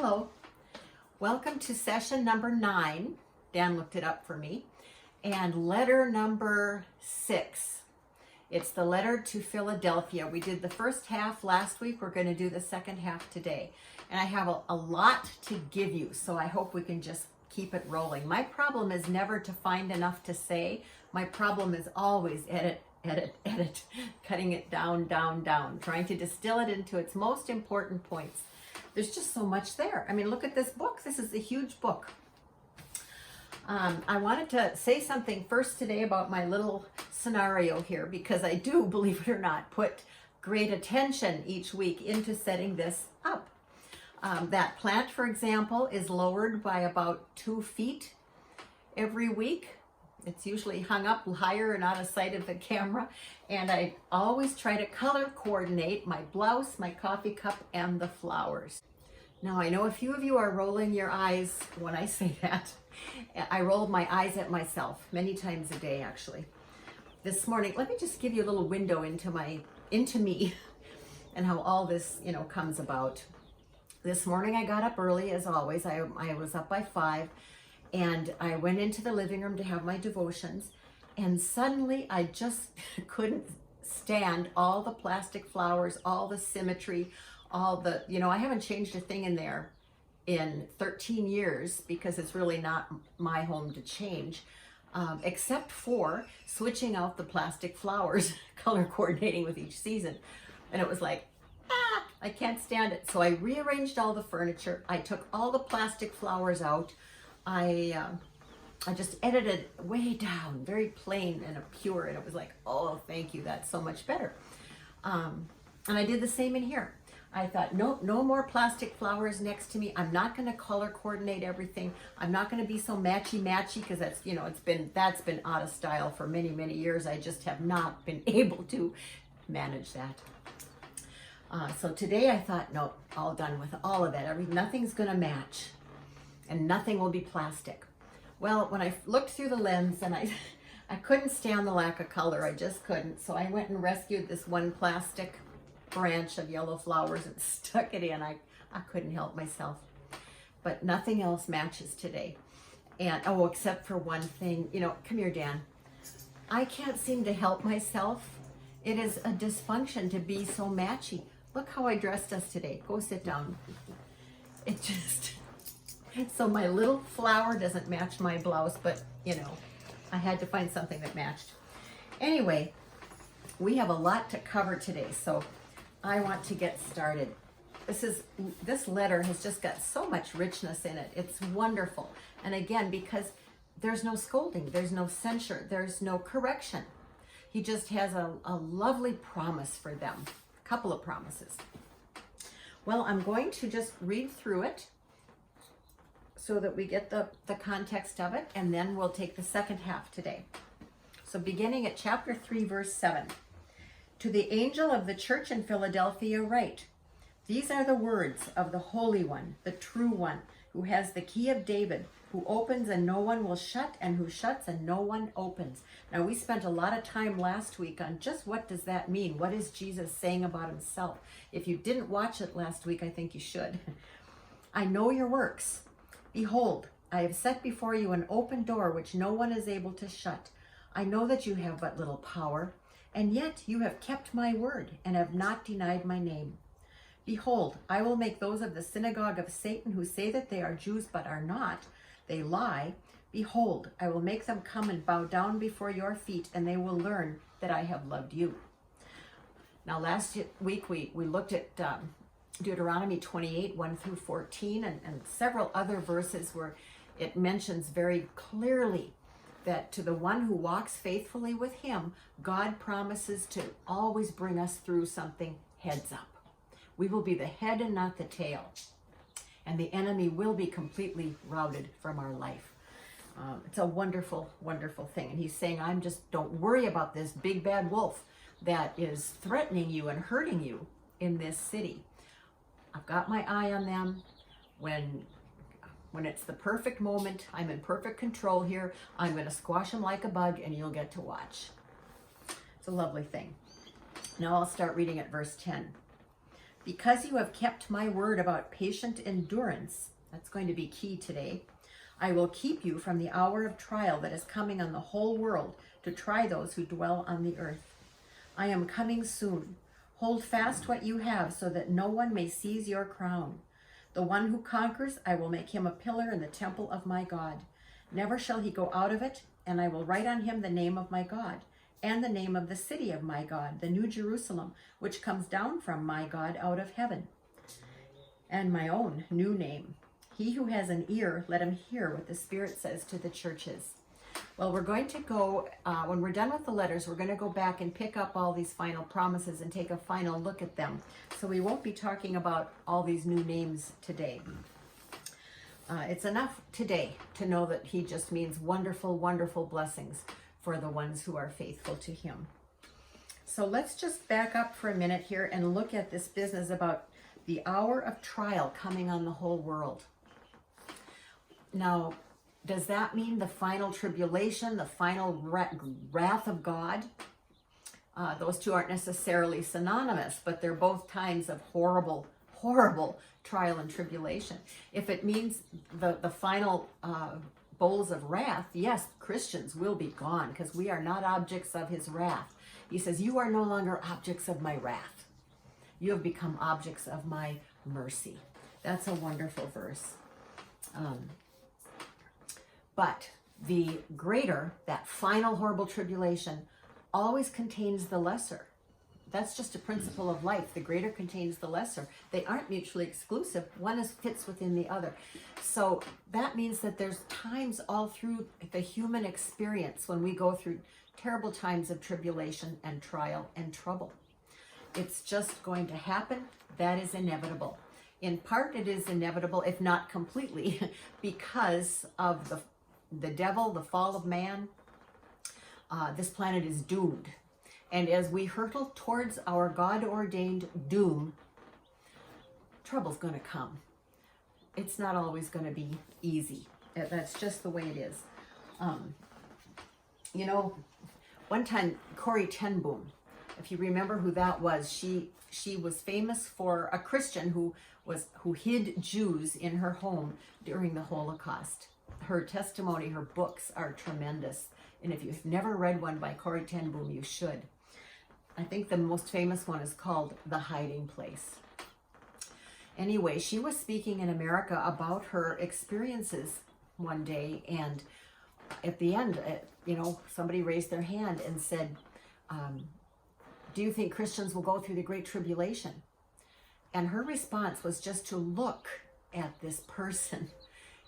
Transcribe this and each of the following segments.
Hello, welcome to session number 9. Dan looked it up for me. And letter number 6. It's the letter to Philadelphia. We did the first half last week. We're going to do the second half today. And I have a lot to give you, so I hope we can just keep it rolling. My problem is never to find enough to say. My problem is always edit, cutting it down, trying to distill it into its most important points. There's just so much there. I mean, look at this book. This is a huge book. I wanted to say something first today about my little scenario here, because I do, believe it or not, put great attention each week into setting this up. That plant, for example, is lowered by about 2 feet every week. It's usually hung up higher and out of sight of the camera. And I always try to color coordinate my blouse, my coffee cup, and the flowers. Now, I know a few of you are rolling your eyes when I say that. I rolled my eyes at myself many times a day, actually. This morning, let me just give you a little window into me and how all this, comes about. This morning I got up early, as always. I was up by 5, and I went into the living room to have my devotions, and suddenly I just couldn't stand all the plastic flowers, all the symmetry, all the, I haven't changed a thing in there in 13 years because it's really not my home to change, except for switching out the plastic flowers, color coordinating with each season. And it was like, I can't stand it. So I rearranged all the furniture. I took all the plastic flowers out. I just edited way down, very plain and pure. And it was like, oh, thank you. That's so much better. And I did the same in here. I thought, no more plastic flowers next to me. I'm not going to color coordinate everything. I'm not going to be so matchy because that's, that's been out of style for many, many years. I just have not been able to manage that. So today I thought, no, all done with all of that. Nothing's going to match and nothing will be plastic. Well, when I looked through the lens, and I couldn't stand the lack of color. I just couldn't. So I went and rescued this one plastic branch of yellow flowers and stuck it in. I couldn't help myself. But nothing else matches today. And except for one thing. Come here, Dan. I can't seem to help myself. It is a dysfunction to be so matchy. Look how I dressed us today. Go sit down. It just, so my little flower doesn't match my blouse, but I had to find something that matched. Anyway, we have a lot to cover today, so I want to get started. This letter has just got so much richness in it. It's wonderful. And again, because there's no scolding, there's no censure, there's no correction. He just has a lovely promise for them. A couple of promises. Well, I'm going to just read through it so that we get the context of it, and then we'll take the second half today. So beginning at chapter 3, verse 7. To the angel of the church in Philadelphia write, these are the words of the Holy One, the true One, who has the key of David, who opens and no one will shut, and who shuts and no one opens. Now, we spent a lot of time last week on just what does that mean? What is Jesus saying about himself? If you didn't watch it last week, I think you should. I know your works. Behold, I have set before you an open door which no one is able to shut. I know that you have but little power, and yet you have kept my word and have not denied my name. Behold, I will make those of the synagogue of Satan who say that they are Jews but are not, they lie. Behold, I will make them come and bow down before your feet, and they will learn that I have loved you. Now, last week we looked at Deuteronomy 28, 1 through 14, and several other verses where it mentions very clearly that to the one who walks faithfully with him, God promises to always bring us through something heads up. We will be the head and not the tail. And the enemy will be completely routed from our life. It's a wonderful, wonderful thing. And he's saying, don't worry about this big bad wolf that is threatening you and hurting you in this city. I've got my eye on them. When it's the perfect moment, I'm in perfect control here. I'm going to squash them like a bug, and you'll get to watch. It's a lovely thing. Now I'll start reading at verse 10. Because you have kept my word about patient endurance, that's going to be key today, I will keep you from the hour of trial that is coming on the whole world to try those who dwell on the earth. I am coming soon. Hold fast what you have so that no one may seize your crown. The one who conquers, I will make him a pillar in the temple of my God. Never shall he go out of it, and I will write on him the name of my God, and the name of the city of my God, the New Jerusalem, which comes down from my God out of heaven, and my own new name. He who has an ear, let him hear what the Spirit says to the churches. Well, we're going to go, when we're done with the letters, we're going to go back and pick up all these final promises and take a final look at them. So we won't be talking about all these new names today. It's enough today to know that he just means wonderful, wonderful blessings for the ones who are faithful to him. So let's just back up for a minute here and look at this business about the hour of trial coming on the whole world. Now, does that mean the final tribulation, the final wrath of God? Those two aren't necessarily synonymous, but they're both times of horrible, horrible trial and tribulation. If it means the final bowls of wrath, yes, Christians will be gone because we are not objects of his wrath. He says, you are no longer objects of my wrath. You have become objects of my mercy. That's a wonderful verse. But the greater, that final horrible tribulation, always contains the lesser. That's just a principle of life. The greater contains the lesser. They aren't mutually exclusive. One fits within the other. So that means that there's times all through the human experience when we go through terrible times of tribulation and trial and trouble. It's just going to happen. That is inevitable. In part, it is inevitable, if not completely, because of the devil, the fall of man. This planet is doomed. And as we hurtle towards our God-ordained doom, trouble's going to come. It's not always going to be easy. That's just the way it is. You know, one time, Corrie ten Boom, if you remember who that was, she was famous for a Christian who hid Jews in her home during the Holocaust. Her testimony, her books are tremendous. And if you've never read one by Corrie ten Boom, you should. I think the most famous one is called The Hiding Place. Anyway, she was speaking in America about her experiences one day, and at the end, somebody raised their hand and said, do you think Christians will go through the Great Tribulation? And her response was just to look at this person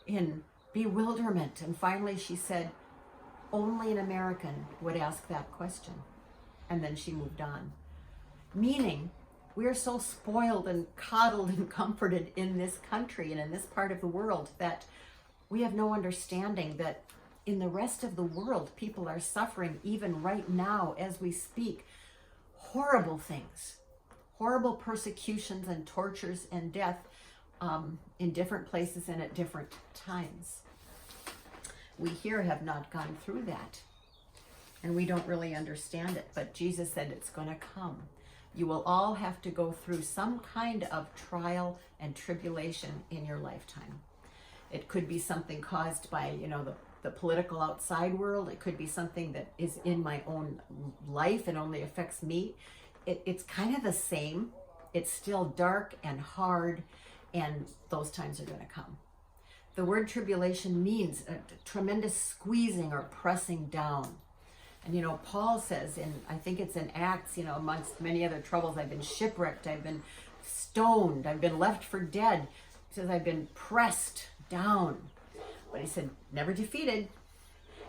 in bewilderment. And finally she said, only an American would ask that question. And then she moved on. Meaning, we are so spoiled and coddled and comforted in this country and in this part of the world that we have no understanding that in the rest of the world, people are suffering even right now as we speak. Horrible things, horrible persecutions and tortures and death in different places and at different times. We here have not gone through that, and we don't really understand it, but Jesus said it's going to come. You will all have to go through some kind of trial and tribulation in your lifetime. It could be something caused by, the political outside world. It could be something that is in my own life and only affects me. It's kind of the same. It's still dark and hard, and those times are going to come. The word tribulation means a tremendous squeezing or pressing down. And Paul says, I think it's in Acts, amongst many other troubles, I've been shipwrecked, I've been stoned, I've been left for dead. He says, I've been pressed down. But he said, never defeated.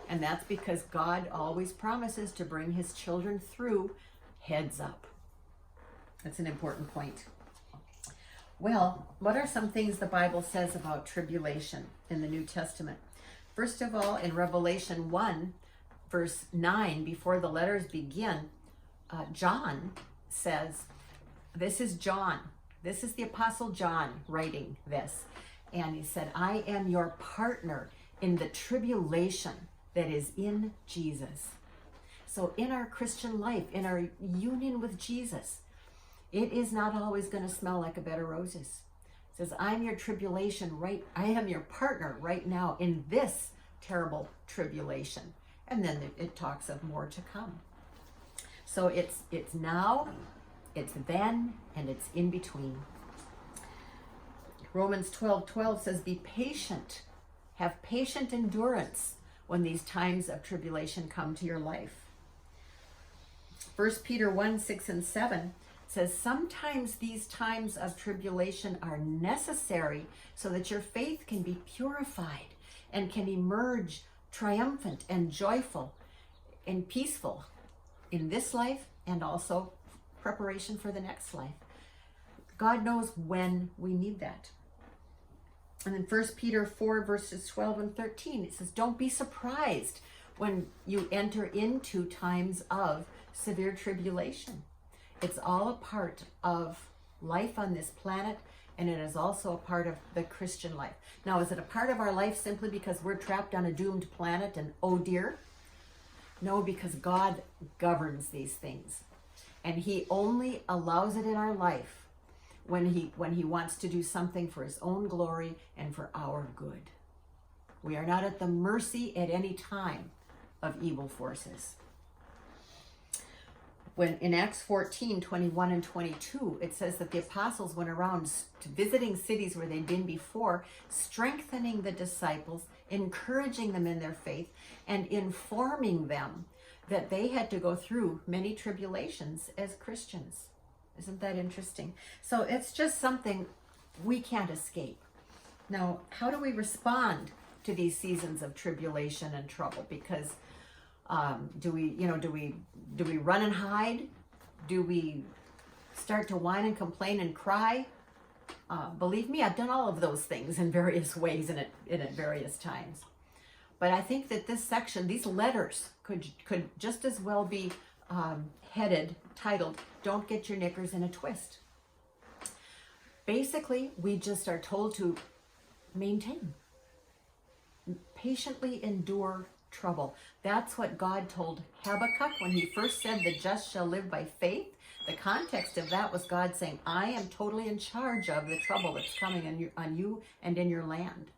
And that's because God always promises to bring his children through heads up. That's an important point. Well, what are some things the Bible says about tribulation in the New Testament? First of all, in Revelation 1, verse 9, before the letters begin, John says, this is John. This is the Apostle John writing this. And he said, I am your partner in the tribulation that is in Jesus. So in our Christian life, in our union with Jesus, It is not always going to smell like a bed of roses. It says, I'm your tribulation, I am your partner right now in this terrible tribulation. And then it talks of more to come. So it's now, it's then, and it's in between. Romans 12:12 says, be patient, have patient endurance when these times of tribulation come to your life. 1 Peter 1:6 and 7 says, sometimes these times of tribulation are necessary so that your faith can be purified and can emerge triumphant and joyful and peaceful in this life and also preparation for the next life. God knows when we need that. And then 1 Peter 4 verses 12 and 13, it says, don't be surprised when you enter into times of severe tribulation. It's all a part of life on this planet, and it is also a part of the Christian life. Now, is it a part of our life simply because we're trapped on a doomed planet and oh dear? No, because God governs these things. And he only allows it in our life when he wants to do something for his own glory and for our good. We are not at the mercy at any time of evil forces. When in Acts 14:21 and 22, it says that the apostles went around visiting cities where they'd been before, strengthening the disciples, encouraging them in their faith, and informing them that they had to go through many tribulations as Christians. Isn't that interesting? So it's just something we can't escape. Now, how do we respond to these seasons of tribulation and trouble? Because do we run and hide? Do we start to whine and complain and cry? Believe me, I've done all of those things in various ways and at various times. But I think that this section, these letters, could just as well be titled, Don't Get Your Knickers in a Twist. Basically, we just are told to maintain, patiently endure trouble. That's what God told Habakkuk when he first said the just shall live by faith. The context of that was God saying, I am totally in charge of the trouble that's coming on you and in your land.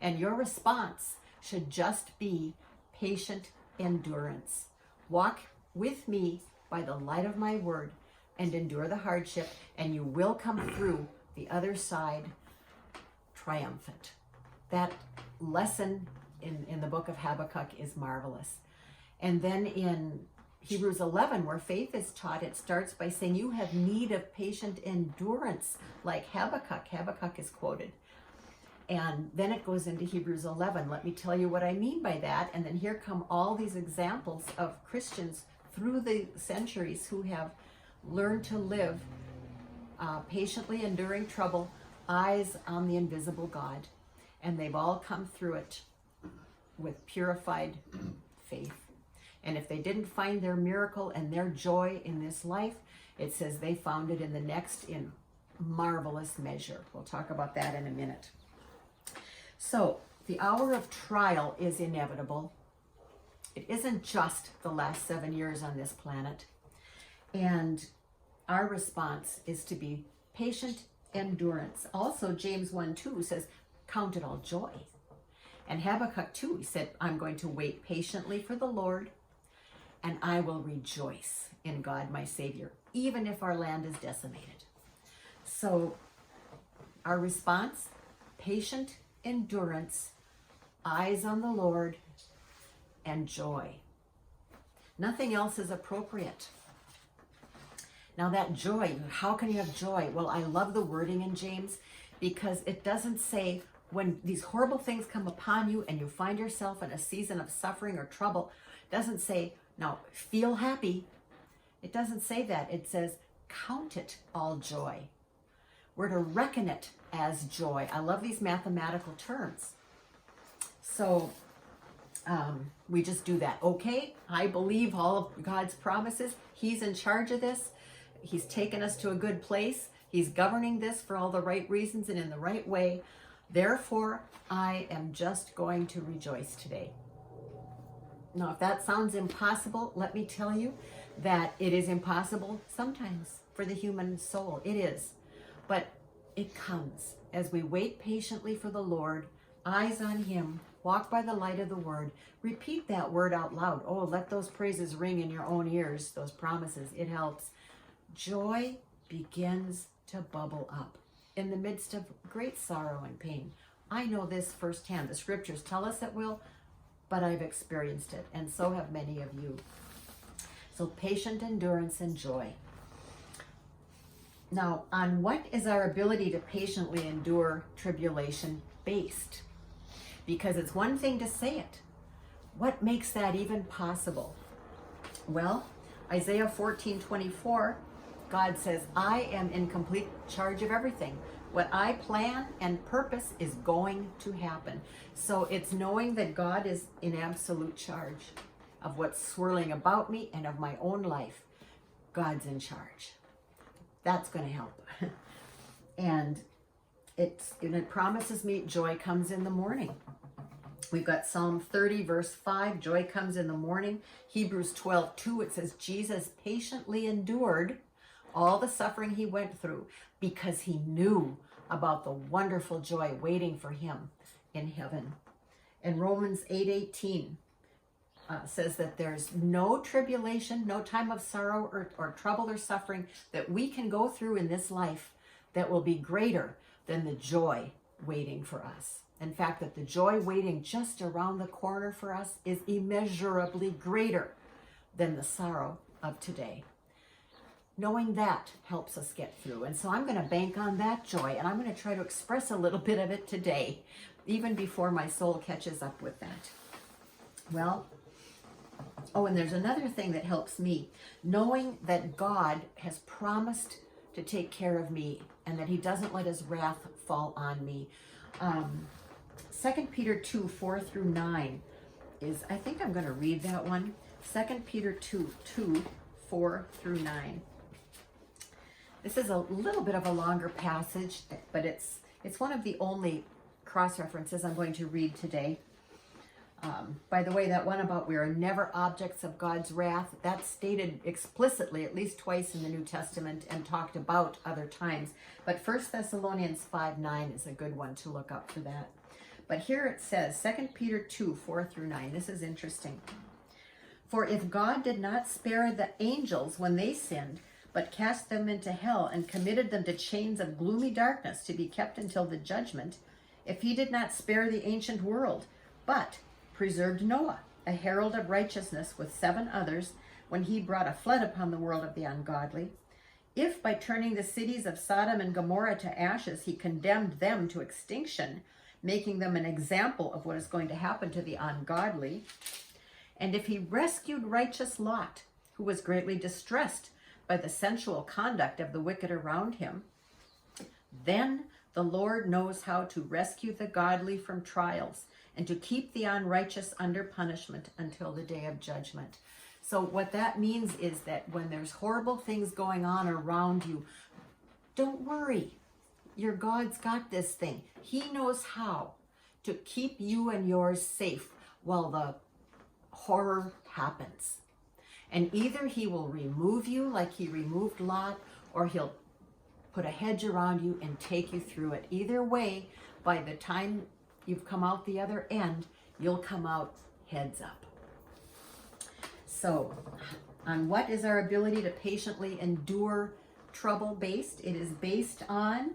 And your response should just be patient endurance. Walk with me by the light of my word and endure the hardship, and you will come through the other side triumphant. That lesson in the book of Habakkuk is marvelous. And then in Hebrews 11, where faith is taught, it starts by saying you have need of patient endurance, like Habakkuk. Habakkuk is quoted. And then it goes into Hebrews 11. Let me tell you what I mean by that. And then here come all these examples of Christians through the centuries who have learned to live patiently enduring trouble, eyes on the invisible God. And they've all come through it with purified faith. And if they didn't find their miracle and their joy in this life, it says they found it in the next in marvelous measure. We'll talk about that in a minute. So the hour of trial is inevitable. It isn't just the last 7 years on this planet. And our response is to be patient endurance. Also, James 1:2 says, count it all joy. And Habakkuk 2, he said, I'm going to wait patiently for the Lord, and I will rejoice in God, my Savior, even if our land is decimated. So our response, patient endurance, eyes on the Lord, and joy. Nothing else is appropriate. Now that joy, how can you have joy? Well, I love the wording in James because it doesn't say when these horrible things come upon you and you find yourself in a season of suffering or trouble, it doesn't say, now feel happy. It doesn't say that. It says, count it all joy. We're to reckon it as joy. I love these mathematical terms. So we just do that. Okay, I believe all of God's promises. He's in charge of this. He's taken us to a good place. He's governing this for all the right reasons and in the right way. Therefore, I am just going to rejoice today. Now, if that sounds impossible, let me tell you that it is impossible sometimes. for the human soul. It is. But it comes as we wait patiently for the Lord, eyes on him, walk by the light of the word, repeat that word out loud. Oh, let those praises ring in your own ears, those promises. It helps. Joy begins to bubble up in the midst of great sorrow and pain. I know this firsthand. The scriptures tell us it will, but I've experienced it, and so have many of you. So patient endurance and joy. Now, on what is our ability to patiently endure tribulation based? Because it's one thing to say it. What makes that even possible? Well, Isaiah 14:24, God says, I am in complete charge of everything. What I plan and purpose is going to happen. So it's knowing that God is in absolute charge of what's swirling about me and of my own life. God's in charge. That's going to help. And it promises me joy comes in the morning. We've got Psalm 30, verse 5, joy comes in the morning. Hebrews 12:2, it says, Jesus patiently endured all the suffering he went through because he knew about the wonderful joy waiting for him in heaven. And Romans 8:18 says that there's no tribulation, no time of sorrow or trouble or suffering that we can go through in this life that will be greater than the joy waiting for us. In fact, that the joy waiting just around the corner for us is immeasurably greater than the sorrow of today. Knowing that helps us get through. And so I'm going to bank on that joy, and I'm going to try to express a little bit of it today, even before my soul catches up with that. Well, oh, and there's another thing that helps me, knowing that God has promised to take care of me and that he doesn't let his wrath fall on me. 2 Peter 2:4-9 is, I think I'm going to read that one. 2 Peter 2:4-9. This is a little bit of a longer passage, but it's one of the only cross-references I'm going to read today. By the way, that one about we are never objects of God's wrath, that's stated explicitly at least twice in the New Testament and talked about other times. But 1 Thessalonians 5:9 is a good one to look up for that. But here it says, 2 Peter 2:4-9. This is interesting. For if God did not spare the angels when they sinned, but cast them into hell and committed them to chains of gloomy darkness to be kept until the judgment, if he did not spare the ancient world, but preserved Noah, a herald of righteousness, with 7 others, when he brought a flood upon the world of the ungodly, if by turning the cities of Sodom and Gomorrah to ashes, he condemned them to extinction, making them an example of what is going to happen to the ungodly, and if he rescued righteous Lot, who was greatly distressed by the sensual conduct of the wicked around him, then the Lord knows how to rescue the godly from trials and to keep the unrighteous under punishment until the day of judgment. So what that means is that when there's horrible things going on around you, don't worry. Your God's got this thing. He knows how to keep you and yours safe while the horror happens. And either he will remove you like he removed Lot, or he'll put a hedge around you and take you through it. Either way, by the time you've come out the other end, you'll come out heads up. So, on what is our ability to patiently endure trouble based? It is based on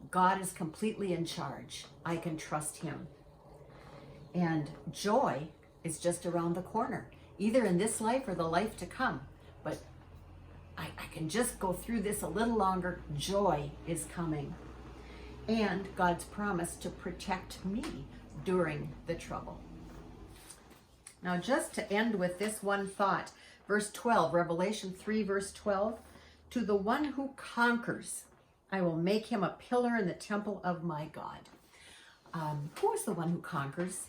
God is completely in charge. I can trust him. And joy is just around the corner, either in this life or the life to come. But I can just go through this a little longer. Joy is coming. And God's promise to protect me during the trouble. Now, just to end with this one thought, verse 12, Revelation 3, verse 12, to the one who conquers, I will make him a pillar in the temple of my God. Who is the one who conquers?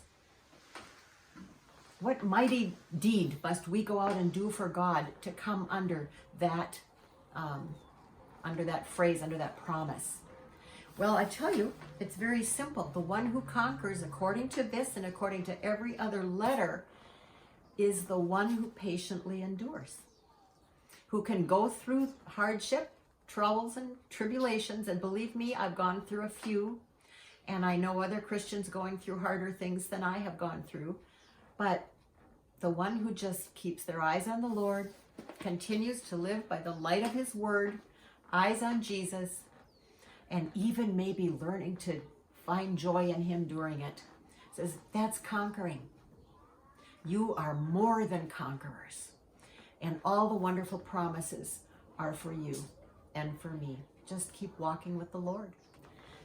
What mighty deed must we go out and do for God to come under that phrase, under that promise? Well, I tell you, it's very simple. The one who conquers, according to this and according to every other letter, is the one who patiently endures, who can go through hardship troubles and tribulations, and believe me, I've gone through a few, and I know other Christians going through harder things than I have gone through. But the one who just keeps their eyes on the Lord, continues to live by the light of his word, eyes on Jesus, and even maybe learning to find joy in him during it, says that's conquering. You are more than conquerors. And all the wonderful promises are for you and for me. Just keep walking with the Lord.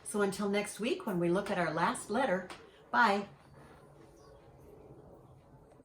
So until next week, when we look at our last letter, bye.